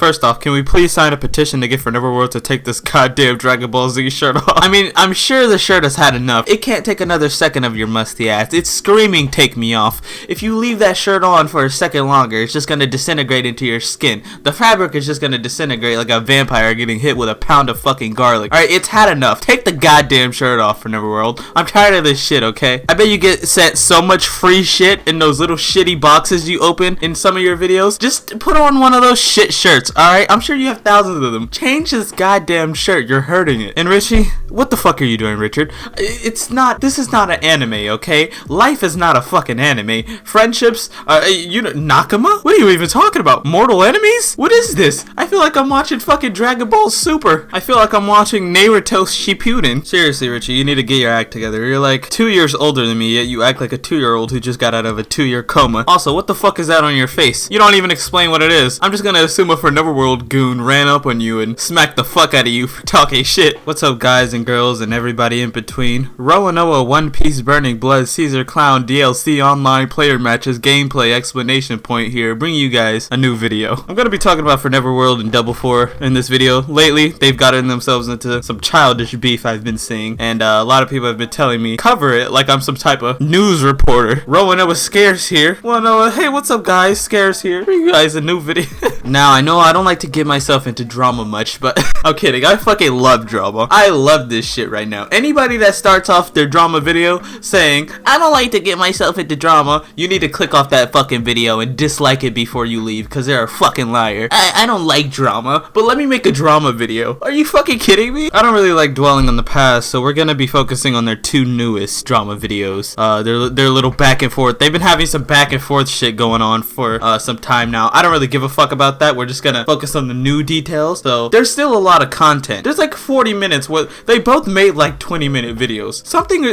First off, can we please sign a petition to get ForneverWorld to take this goddamn Dragon Ball Z shirt off? I mean, I'm sure the shirt has had enough. It can't take another second of your musty ass. It's screaming take me off. If you leave that shirt on for a second longer, it's just gonna disintegrate into your skin. The fabric is just gonna disintegrate like a vampire getting hit with a pound of fucking garlic. Alright, it's had enough. Take the goddamn shirt off, ForneverWorld. I'm tired of this shit, okay? I bet you get sent so much free shit in those little shitty boxes you open in some of your videos. Just put on one of those shit shirts, alright? I'm sure you have thousands of them. Change this goddamn shirt. You're hurting it. And Richie, what the fuck are you doing, Richard? This is not an anime, okay? Life is not a fucking anime. Friendships, Nakama? What are you even talking about? Mortal enemies? What is this? I feel like I'm watching fucking Dragon Ball Super. I feel like I'm watching Naruto Shippuden. Seriously, Richie, you need to get your act together. You're like 2 years older than me, yet you act like a 2-year-old who just got out of a 2-year coma. Also, what the fuck is that on your face? You don't even explain what it is. I'm just gonna assume a ForneverWorld goon ran up on you and smacked the fuck out of you for talking shit. What's up, guys and girls and everybody in between? Roronoa One Piece Burning Blood Caesar Clown DLC online player matches gameplay explanation point here, bringing you guys a new video. I'm gonna be talking about ForneverWorld and Double4 in this video. Lately, they've gotten themselves into some childish beef I've been seeing, and a lot of people have been telling me cover it like I'm some type of news reporter. Roronoa Scares here. Well, hey, what's up, guys? Scares here. Bring you guys a new video. Now, I know I don't like to get myself into drama much, but I'm kidding. I fucking love drama. I love this shit right now. Anybody that starts off their drama video saying, I don't like to get myself into drama, you need to click off that fucking video and dislike it before you leave, because they're a fucking liar. I don't like drama, but let me make a drama video. Are you fucking kidding me? I don't really like dwelling on the past, so we're gonna be focusing on their 2 newest drama videos. Their little back and forth. They've been having some back and forth shit going on for some time now. I don't really give a fuck about that. We're just gonna focus on the new details. So there's still a lot of content. There's like 40 minutes. They both made like 20-minute videos. Something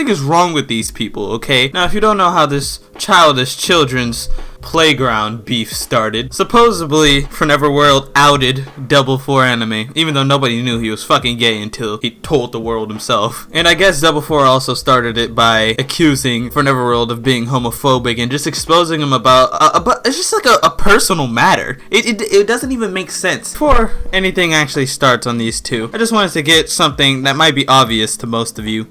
is wrong with these people, okay? Now, if you don't know how this childish children's playground beef started, supposedly ForneverWorld outed Double4Anime, even though nobody knew he was fucking gay until he told the world himself. And I guess Double4 also started it by accusing ForneverWorld of being homophobic and just exposing him about it's just like a personal matter. It doesn't even make sense. Before anything actually starts on these two, I just wanted to get something that might be obvious to most of you.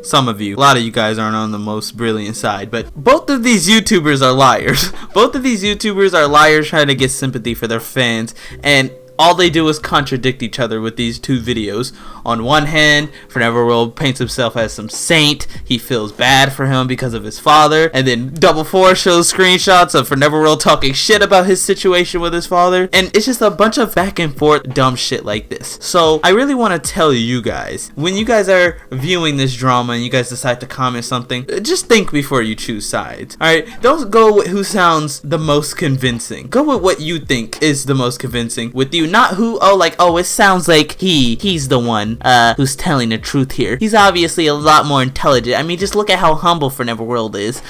Some of you. A lot of you guys aren't on the most brilliant side, but both of these YouTubers are liars. Both of these YouTubers are liars trying to get sympathy for their fans, and all they do is contradict each other with these 2 videos. On one hand, ForneverWorld paints himself as some saint. He feels bad for him because of his father. And then Double4 shows screenshots of ForneverWorld talking shit about his situation with his father. And it's just a bunch of back and forth dumb shit like this. So I really want to tell you guys, when you guys are viewing this drama and you guys decide to comment something, just think before you choose sides. Alright? Don't go with who sounds the most convincing. Go with what you think is the most convincing with you. Not who, it sounds like he's the one who's telling the truth here. He's obviously a lot more intelligent. I mean, just look at how humble ForneverWorld is.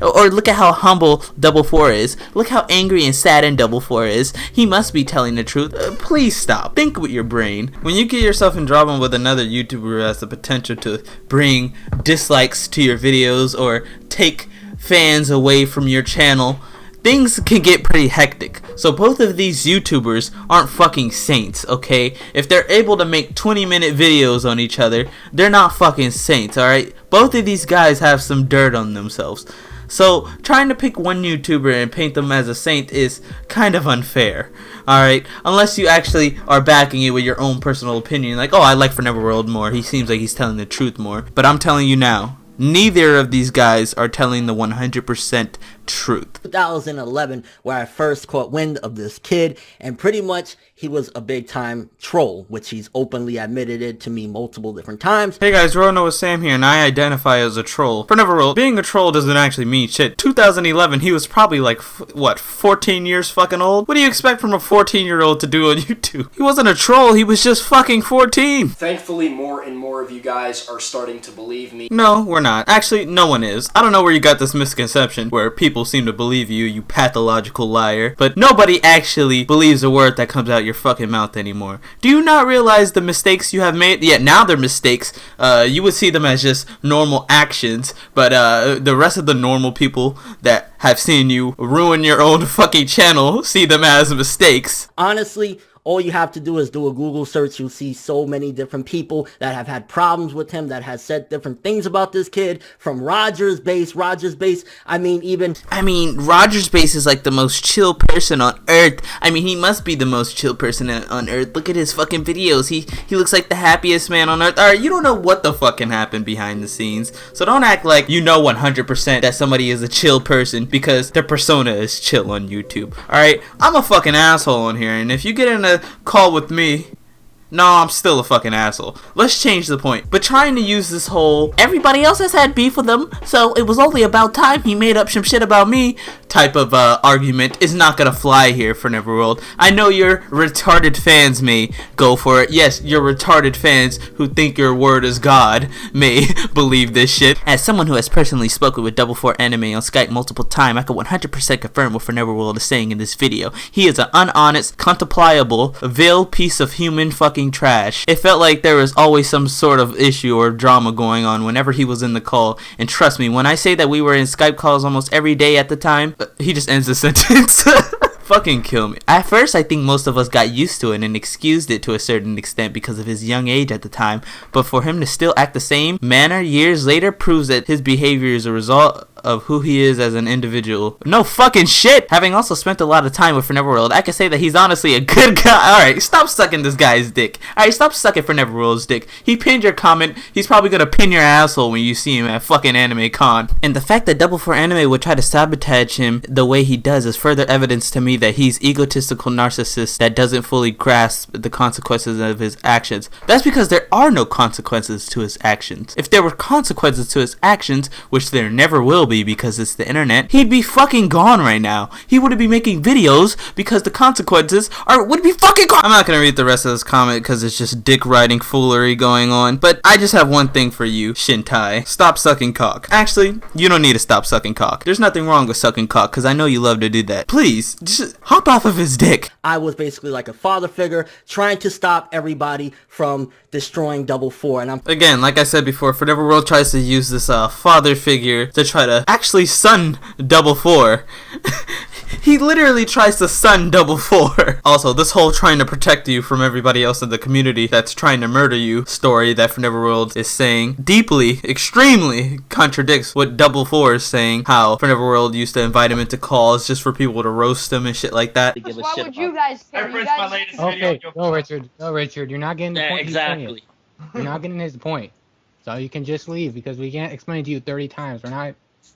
Or look at how humble Double4 is. Look how angry and saddened Double4 is. He must be telling the truth. Please stop. Think with your brain. When you get yourself in drama with another YouTuber who has the potential to bring dislikes to your videos or take fans away from your channel, things can get pretty hectic. So both of these YouTubers aren't fucking saints, okay? If they're able to make 20-minute videos on each other, they're not fucking saints, alright? Both of these guys have some dirt on themselves. So trying to pick one YouTuber and paint them as a saint is kind of unfair, alright? Unless you actually are backing it with your own personal opinion, like, oh, I like ForneverWorld more, he seems like he's telling the truth more. But I'm telling you now, neither of these guys are telling the 100% truth. 2011, where I first caught wind of this kid, and pretty much he was a big time troll, which he's openly admitted it to me multiple different times. Hey guys, roronoasam here, and I identify as a troll. ForneverWorld, being a troll doesn't actually mean shit. 2011, he was probably like, 14 years fucking old? What do you expect from a 14-year-old to do on YouTube? He wasn't a troll, he was just fucking 14. Thankfully, more and more of you guys are starting to believe me. No, we're not. Actually, no one is. I don't know where you got this misconception where people people seem to believe you, you pathological liar. But nobody actually believes a word that comes out your fucking mouth anymore. Do you not realize the mistakes you have made? Yeah, now they're mistakes. You would see them as just normal actions, but the rest of the normal people that have seen you ruin your own fucking channel see them as mistakes. Honestly, all you have to do is do a Google search. You'll see so many different people that have had problems with him, that has said different things about this kid, from Rogers Base. I mean, Rogers Base is like the most chill person on earth. I mean, he must be the most chill person on earth. Look at his fucking videos. He looks like the happiest man on earth. Alright, you don't know what the fucking happened behind the scenes. So don't act like you know 100% that somebody is a chill person because their persona is chill on YouTube. Alright, I'm a fucking asshole on here, and if you get in a call with me, no, I'm still a fucking asshole. Let's change the point. But trying to use this whole everybody else has had beef with him, so it was only about time he made up some shit about me type of argument is not gonna fly here for ForneverWorld. I know your retarded fans may go for it. Yes, your retarded fans who think your word is God may believe this shit. As someone who has personally spoken with Double4Anime on Skype multiple times, I can 100% confirm what ForneverWorld is saying in this video. He is an unhonest, contemplable, vile piece of human fucking trash. It felt like there was always some sort of issue or drama going on whenever he was in the call, and trust me when I say that we were in Skype calls almost every day at the time, he just ends the sentence. Fucking kill me. At first, I think most of us got used to it and excused it to a certain extent because of his young age at the time, but for him to still act the same manner years later proves that his behavior is a result of who he is as an individual. No fucking shit! Having also spent a lot of time with ForneverWorld, I can say that he's honestly a good guy. Alright, stop sucking this guy's dick. Alright, stop sucking ForneverWorld's dick. He pinned your comment. He's probably gonna pin your asshole when you see him at fucking Anime Con. And the fact that Double4Anime would try to sabotage him the way he does is further evidence to me that he's egotistical narcissist that doesn't fully grasp the consequences of his actions. That's because there are no consequences to his actions. If there were consequences to his actions, which there never will be because it's the internet, he'd be fucking gone right now. He wouldn't be making videos because the consequences would be fucking gone. I'm not gonna read the rest of this comment because it's just dick riding foolery going on, but I just have one thing for you, Shintai. Stop sucking cock. Actually, you don't need to stop sucking cock. There's nothing wrong with sucking cock because I know you love to do that. Please, just hop off of his dick. I was basically like a father figure trying to stop everybody from destroying Double4, and again, like I said before, ForneverWorld tries to use this father figure to try to actually son Double4. He literally tries to son Double4. Also, this whole trying to protect you from everybody else in the community that's trying to murder you story that ForneverWorld is saying deeply, extremely contradicts what Double4 is saying, how ForneverWorld used to invite him into calls just for people to roast him and shit like that. Why would you guys care? You guys... Okay, no, Richard, you're not getting the point. Exactly. You're not getting his point. So you can just leave because we can't explain to you 30 times.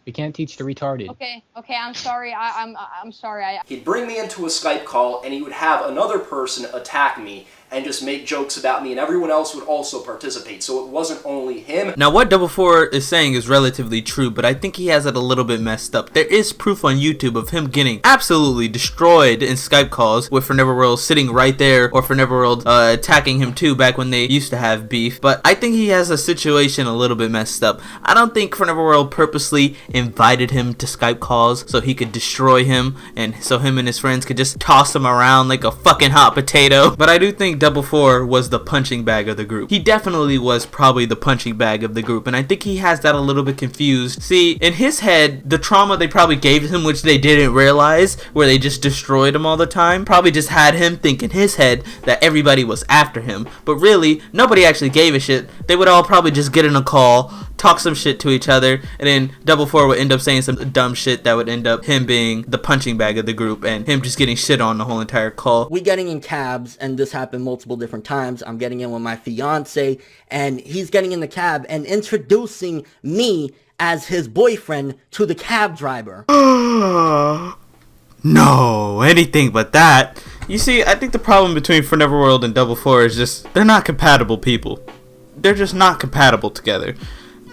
We can't teach the retarded. Okay, I'm sorry. I'm sorry. He'd bring me into a Skype call and he would have another person attack me and just make jokes about me, and everyone else would also participate, so it wasn't only him. Now, what Double4 is saying is relatively true, but I think he has it a little bit messed up. There is proof on YouTube of him getting absolutely destroyed in Skype calls with ForneverWorld sitting right there, or ForneverWorld attacking him too back when they used to have beef, but I think he has a situation a little bit messed up. I don't think ForneverWorld purposely invited him to Skype calls so he could destroy him, and so him and his friends could just toss him around like a fucking hot potato, but I do think Double4 was the punching bag of the group. He definitely was probably the punching bag of the group, and I think he has that a little bit confused. See, in his head, the trauma they probably gave him, which they didn't realize, where they just destroyed him all the time, probably just had him think in his head that everybody was after him, but really, nobody actually gave a shit. They would all probably just get in a call, talk some shit to each other, and then Double4 would end up saying some dumb shit that would end up him being the punching bag of the group and him just getting shit on the whole entire call. We getting in cabs, and this happened multiple different times. I'm getting in with my fiance, and he's getting in the cab and introducing me as his boyfriend to the cab driver. No, anything but that. You see, I think the problem between ForneverWorld and Double4 is just they're not compatible people. They're just not compatible together.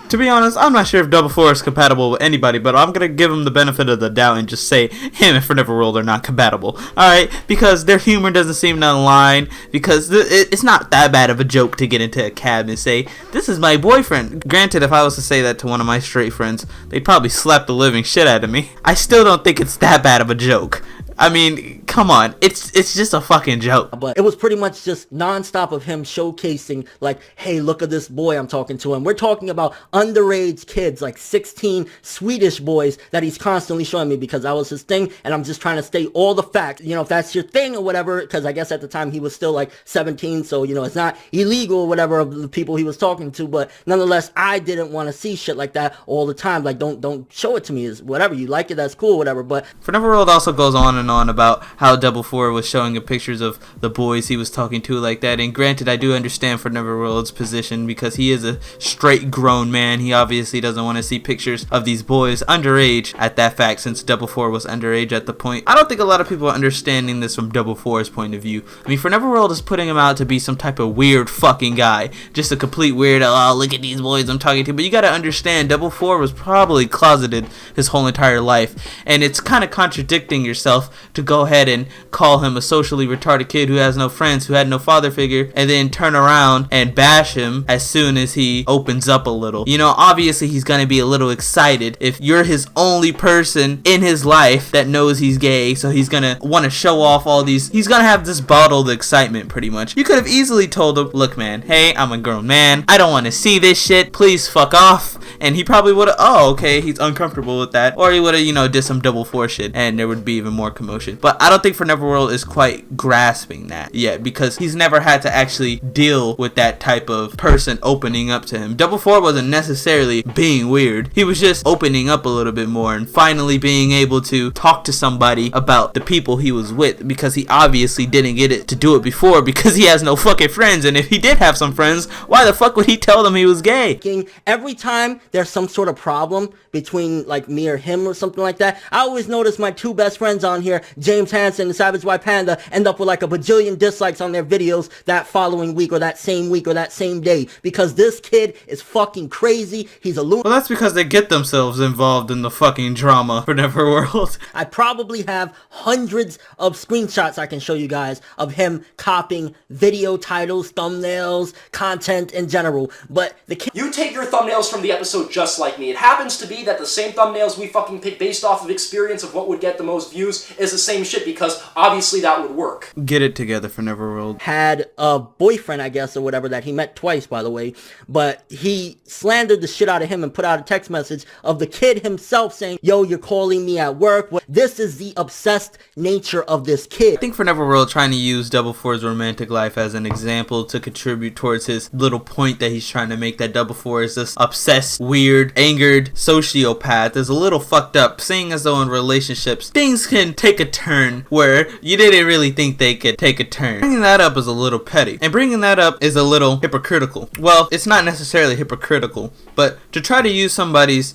To be honest, I'm not sure if Double4 is compatible with anybody, but I'm gonna give him the benefit of the doubt and just say him and ForneverWorld are not compatible. Alright, because their humor doesn't seem to align, because it's not that bad of a joke to get into a cab and say, this is my boyfriend. Granted, if I was to say that to one of my straight friends, they'd probably slap the living shit out of me. I still don't think it's that bad of a joke. I mean, come on, it's just a fucking joke. But it was pretty much just non-stop of him showcasing, like, hey, look at this boy I'm talking to. And we're talking about underage kids, like 16 Swedish boys that he's constantly showing me, because that was his thing. And I'm just trying to state all the facts, you know, if that's your thing or whatever, because I guess at the time he was still like 17. So, you know, it's not illegal or whatever of the people he was talking to. But nonetheless, I didn't want to see shit like that all the time. Like, don't show it to me. Is whatever. You like it, that's cool, whatever. But ForneverWorld also goes on about how Double4 was showing him pictures of the boys he was talking to like that. And granted, I do understand ForneverWorld's position, because he is a straight grown man. He obviously doesn't want to see pictures of these boys underage at that fact, since Double4 was underage at the point. I don't think a lot of people are understanding this from Double4's point of view. I mean, ForneverWorld is putting him out to be some type of weird fucking guy, just a complete weirdo. Oh, look at these boys I'm talking to. But you gotta understand, Double4 was probably closeted his whole entire life, and it's kind of contradicting yourself to go ahead and call him a socially retarded kid who has no friends, who had no father figure, and then turn around and bash him as soon as he opens up a little. You know, obviously he's gonna be a little excited if you're his only person in his life that knows he's gay, so he's gonna want to show off all these. He's gonna have this bottled excitement, pretty much. You could have easily told him, look man, hey, I'm a grown man, I don't want to see this shit, please fuck off. And he probably would have, oh, okay, he's uncomfortable with that. Or he would have, you know, did some Double4 shit, and there would be even more commotion. But I don't think ForneverWorld is quite grasping that yet, because he's never had to actually deal with that type of person opening up to him. Double4 wasn't necessarily being weird. He was just opening up a little bit more and finally being able to talk to somebody about the people he was with, because he obviously didn't get it to do it before, because he has no fucking friends. And if he did have some friends, why the fuck would he tell them he was gay? Every time there's some sort of problem between like me or him or something like that, I always notice my two best friends on here, James Hansen and Savage White Panda, end up with like a bajillion dislikes on their videos that following week or that same day, because this kid is fucking crazy. He's a loon. Well, that's because they get themselves involved in the fucking drama for ForneverWorld. I probably have hundreds of screenshots I can show you guys of him copying video titles, thumbnails, content in general. But the kid... You take your thumbnails from the episode just like me. It happens to be that the same thumbnails we fucking pick based off of experience of what would get the most views is the same shit, because obviously that would work. Get it together, ForneverWorld. Had a boyfriend, I guess, or whatever, that he met twice, by the way, but he slandered the shit out of him and put out a text message of the kid himself saying, yo, you're calling me at work. This is the obsessed nature of this kid. I think ForneverWorld trying to use Double4's romantic life as an example to contribute towards his little point that he's trying to make, that Double4 is this obsessed, weird, angered sociopath, is a little fucked up, seeing as though in relationships things can take a turn where you didn't really think they could take a turn. Bringing that up is a little petty, and bringing that up is a little hypocritical. Well, it's not necessarily hypocritical, but to try to use somebody's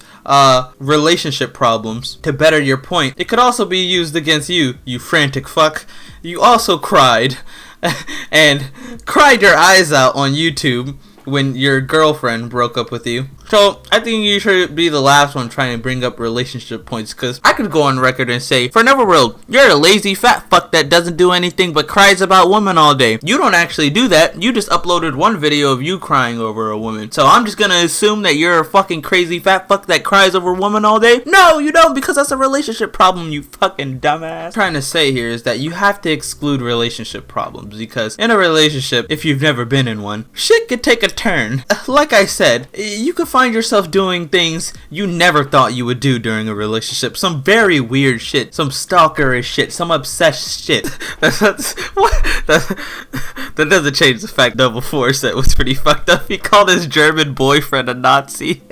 relationship problems to better your point, it could also be used against you, you frantic fuck. You also cried and cried your eyes out on YouTube when your girlfriend broke up with you. So I think you should be the last one trying to bring up relationship points, because I could go on record and say, ForneverWorld, you're a lazy fat fuck that doesn't do anything but cries about women all day. You don't actually do that. You just uploaded one video of you crying over a woman. So I'm just gonna assume that you're a fucking crazy fat fuck that cries over women all day? No, you don't, because that's a relationship problem, you fucking dumbass. What I'm trying to say here is that you have to exclude relationship problems, because in a relationship, if you've never been in one, shit could take a turn. Like I said, you could find yourself doing things you never thought you would do during a relationship. Some very weird shit, some stalkerish shit, some obsessed shit. That doesn't change the fact Double4 said was pretty fucked up. He called his German boyfriend a Nazi.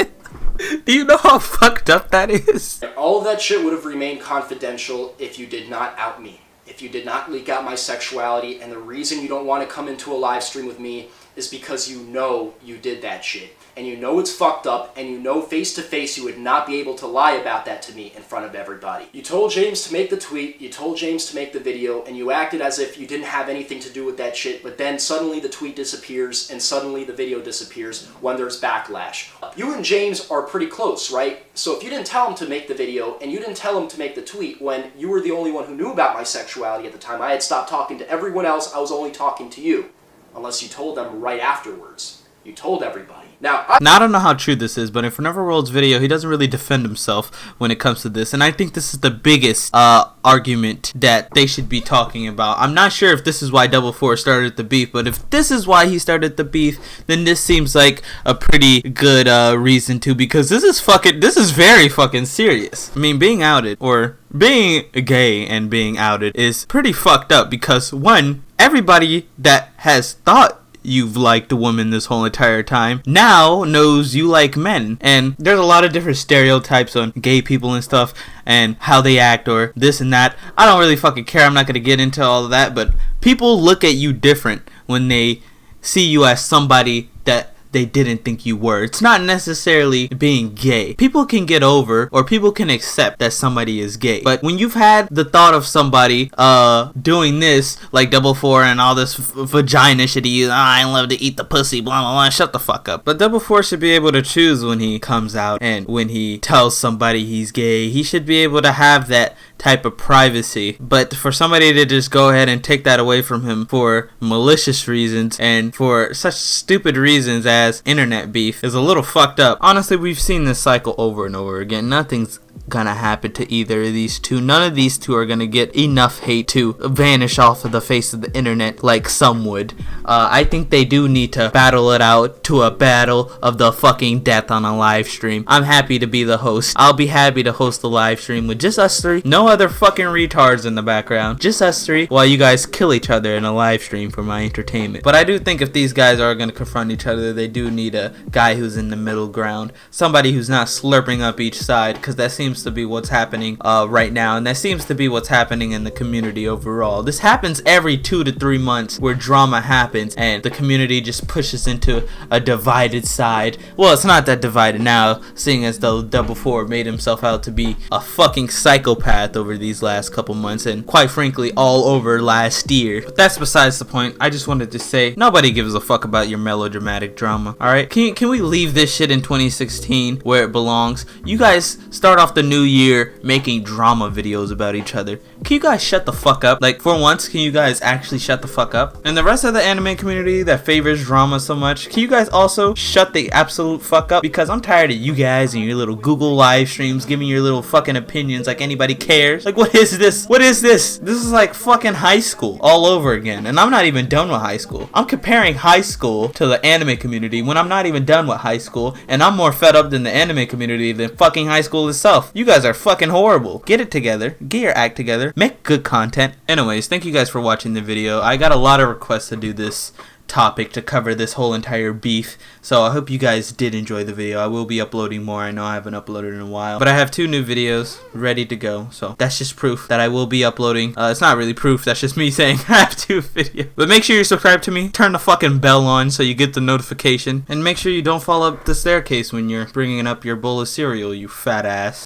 Do you know how fucked up that is? All of that shit would have remained confidential if you did not out me. If you did not leak out my sexuality, and the reason you don't want to come into a live stream with me is because you know you did that shit. And you know it's fucked up, and you know face to face you would not be able to lie about that to me in front of everybody. You told James to make the tweet, you told James to make the video, and you acted as if you didn't have anything to do with that shit, but then suddenly the tweet disappears, and suddenly the video disappears when there's backlash. You and James are pretty close, right? So if you didn't tell him to make the video, and you didn't tell him to make the tweet when you were the only one who knew about my sexuality at the time, I had stopped talking to everyone else, I was only talking to you. Unless you told them right afterwards. You told everybody. Now, I don't know how true this is, but in ForneverWorld's video, he doesn't really defend himself when it comes to this, and I think this is the biggest argument that they should be talking about. I'm not sure if this is why Double4 started the beef, but if this is why he started the beef, then this seems like a pretty good reason to, because this is very fucking serious. I mean, being outed, or being gay and being outed, is pretty fucked up, because one, everybody that has thought you've liked a woman this whole entire time now knows you like men, and there's a lot of different stereotypes on gay people and stuff and how they act or this and that. I don't really fucking care. I'm not gonna get into all of that, but people look at you different when they see you as somebody that they didn't think you were. It's not necessarily being gay. People can get over, or people can accept that somebody is gay. But when you've had the thought of somebody doing this, like Double4 and all this vagina shit, I love to eat the pussy, blah blah blah, shut the fuck up. But Double4 should be able to choose when he comes out, and when he tells somebody he's gay, he should be able to have that type of privacy. But for somebody to just go ahead and take that away from him for malicious reasons and for such stupid reasons as internet beef is a little fucked up. Honestly, we've seen this cycle over and over again. Nothing's gonna happen to either of these two. None of these two are gonna get enough hate to vanish off of the face of the internet like some would. I think they do need to battle it out to a battle of the fucking death on a live stream. I'm happy to be the host. I'll be happy to host the live stream with just us three. No other fucking retards in the background. Just us three while you guys kill each other in a live stream for my entertainment. But I do think if these guys are gonna confront each other, they do need a guy who's in the middle ground. Somebody who's not slurping up each side, because that seems to be what's happening right now, and that seems to be what's happening in the community overall. This happens every 2 to 3 months where drama happens and the community just pushes into a divided side. Well, it's not that divided now, seeing as though Double4 made himself out to be a fucking psychopath over these last couple months, and quite frankly all over last year. But that's besides the point. I just wanted to say nobody gives a fuck about your melodramatic drama. Alright, can we leave this shit in 2016 where it belongs? You guys start off the new year making drama videos about each other. Can you guys shut the fuck up? Like, for once, can you guys actually shut the fuck up? And the rest of the anime community that favors drama so much, can you guys also shut the absolute fuck up? Because I'm tired of you guys and your little Google live streams giving your little fucking opinions like anybody cares. Like, what is this? What is this? This is like fucking high school all over again, and I'm not even done with high school. I'm comparing high school to the anime community when I'm not even done with high school, and I'm more fed up than the anime community than fucking high school itself. You guys are fucking horrible. Get it together. Get your act together. Make good content. Anyways, thank you guys for watching the video. I got a lot of requests to do this topic to cover this whole entire beef, so I hope you guys did enjoy the video. I will be uploading more. I know I haven't uploaded in a while, but I have 2 new videos ready to go, so that's just proof that I will be uploading. It's not really proof, that's just me saying I have 2 videos. But make sure you subscribe to me, turn the fucking bell on so you get the notification, and make sure you don't fall up the staircase when you're bringing up your bowl of cereal, you fat ass.